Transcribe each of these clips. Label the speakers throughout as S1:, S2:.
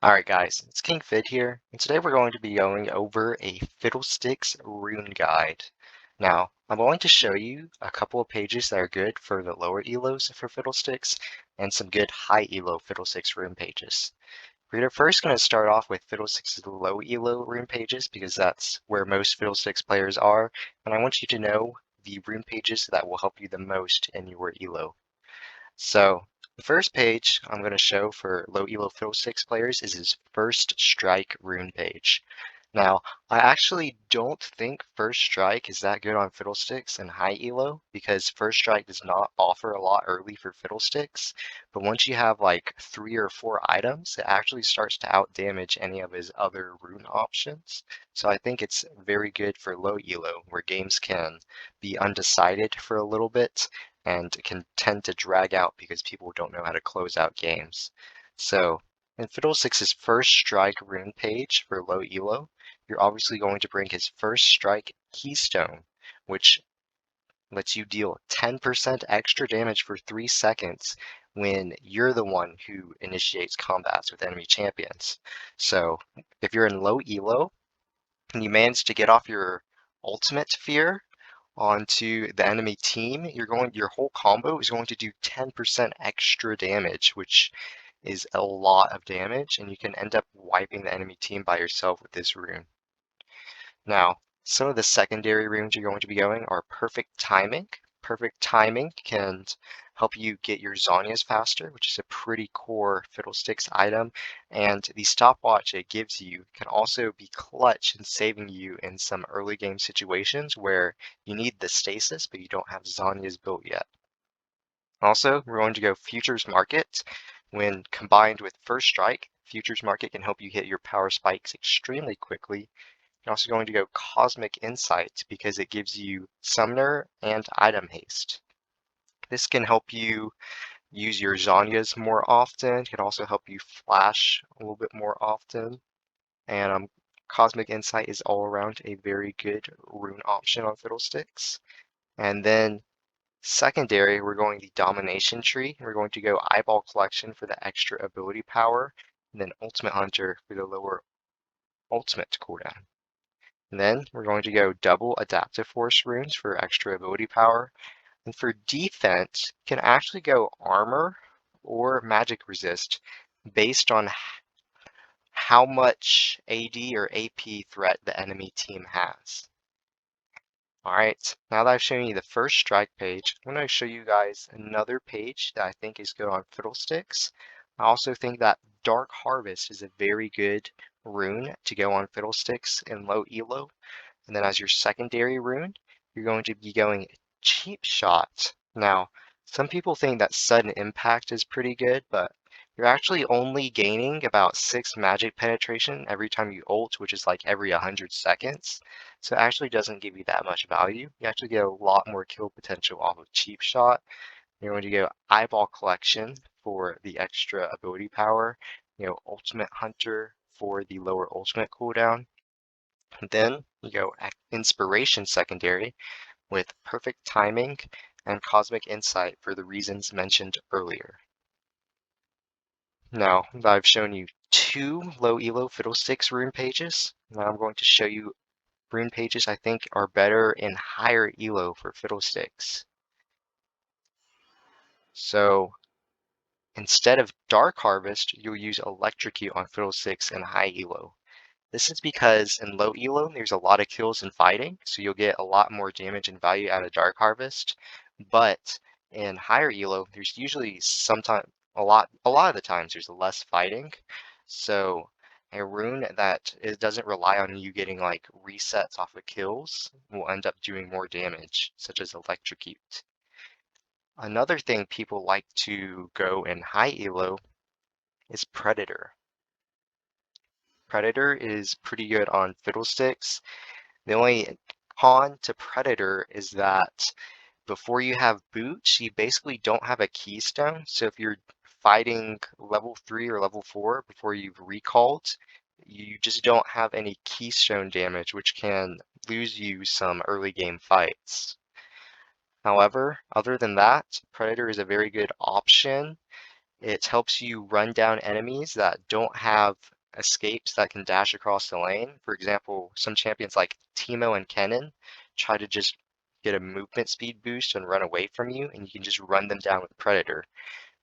S1: Alright guys, it's King Fidd here, and today we're going to be going over a Fiddlesticks rune guide. Now, I'm going to show you a couple of pages that are good for the lower elos for Fiddlesticks, and some good high elo Fiddlesticks rune pages. We're first going to start off with Fiddlesticks' low elo rune pages, because that's where most Fiddlesticks players are, and I want you to know the rune pages that will help you the most in your elo. So the first page I'm going to show for low elo Fiddlesticks players is his First Strike rune page. Now, I actually don't think First Strike is that good on Fiddlesticks and high elo because First Strike does not offer a lot early for Fiddlesticks, but once you have like 3 or 4 items, it actually starts to out damage any of his other rune options. So I think it's very good for low elo where games can be undecided for a little bit and can tend to drag out because people don't know how to close out games. So in Fiddlesticks' First Strike rune page for low elo, you're obviously going to bring his First Strike Keystone, which lets you deal 10% extra damage for 3 seconds when you're the one who initiates combats with enemy champions. So if you're in low elo and you manage to get off your ultimate fear onto the enemy team, your whole combo is going to do 10% extra damage, which is a lot of damage, and you can end up wiping the enemy team by yourself with this rune. Now, some of the secondary runes you're going to be going are Perfect Timing. Perfect Timing can help you get your Zhonya's faster, which is a pretty core Fiddlesticks item, and the stopwatch it gives you can also be clutch in saving you in some early game situations where you need the stasis, but you don't have Zhonya's built yet. Also, we're going to go Futures Market. When combined with First Strike, Futures Market can help you hit your power spikes extremely quickly. You're also going to go Cosmic Insight because it gives you Summoner and Item Haste. This can help you use your Zhonya's more often. It can also help you flash a little bit more often. And Cosmic Insight is all around a very good rune option on Fiddlesticks. And then secondary, we're going the Domination Tree. We're going to go Eyeball Collection for the extra ability power, and then Ultimate Hunter for the lower ultimate cooldown. And then we're going to go double Adaptive Force runes for extra ability power. And for defense, you can actually go Armor or Magic Resist based on how much AD or AP threat the enemy team has. Alright, now that I've shown you the First Strike page, I'm going to show you guys another page that I think is good on Fiddlesticks. I also think that Dark Harvest is a very good rune to go on Fiddlesticks in low elo. And then as your secondary rune, you're going to be going Cheap Shot. Now, some people think that Sudden Impact is pretty good, but you're actually only gaining about 6 magic penetration every time you ult, which is like every 100 seconds. So it actually doesn't give you that much value. You actually get a lot more kill potential off of Cheap Shot. You're going to go Eyeball Collection for the extra ability power, Ultimate Hunter for the lower ultimate cooldown. Then you go Inspiration secondary with Perfect Timing and Cosmic Insight for the reasons mentioned earlier. Now that I've shown you 2 low elo Fiddlesticks rune pages, now I'm going to show you rune pages I think are better in higher elo for Fiddlesticks. So instead of Dark Harvest, you'll use Electrocute on Fiddlesticks in high elo. This is because in low elo, there's a lot of kills and fighting, so you'll get a lot more damage and value out of Dark Harvest. But in higher elo, there's usually a lot of the times there's less fighting. So a rune that it doesn't rely on you getting like resets off of kills will end up doing more damage, such as Electrocute. Another thing people like to go in high elo is Predator. Predator is pretty good on Fiddlesticks. The only con to Predator is that before you have boots, you basically don't have a keystone. So if you're fighting level 3 or level 4 before you've recalled, you just don't have any keystone damage, which can lose you some early game fights. However, other than that, Predator is a very good option It helps you run down enemies that don't have escapes that can dash across the lane. For example, some champions like Teemo and Kennen try to just get a movement speed boost and run away from you, and you can just run them down with Predator.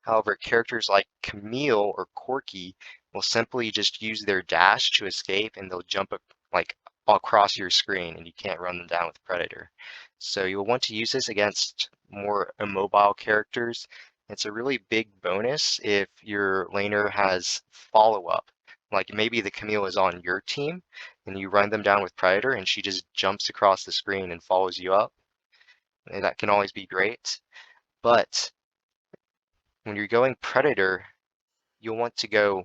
S1: However, characters like Camille or Corki will simply just use their dash to escape, and they'll jump like across your screen, and you can't run them down with Predator. So you'll want to use this against more immobile characters. It's a really big bonus if your laner has follow-up. Like maybe the Camille is on your team, and you run them down with Predator, and she just jumps across the screen and follows you up. And that can always be great. But when you're going Predator, you'll want to go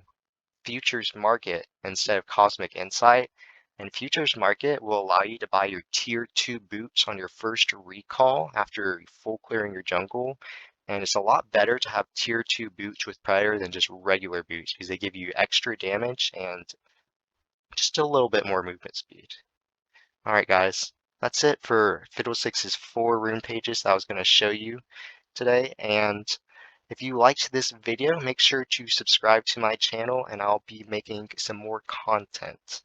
S1: Futures Market instead of Cosmic Insight. And Futures Market will allow you to buy your Tier 2 boots on your first recall after full clearing your jungle. And it's a lot better to have Tier 2 boots with Predator than just regular boots because they give you extra damage and just a little bit more movement speed. Alright guys, that's it for Fiddlesticks' 4 rune pages that I was going to show you today. And if you liked this video, make sure to subscribe to my channel and I'll be making some more content.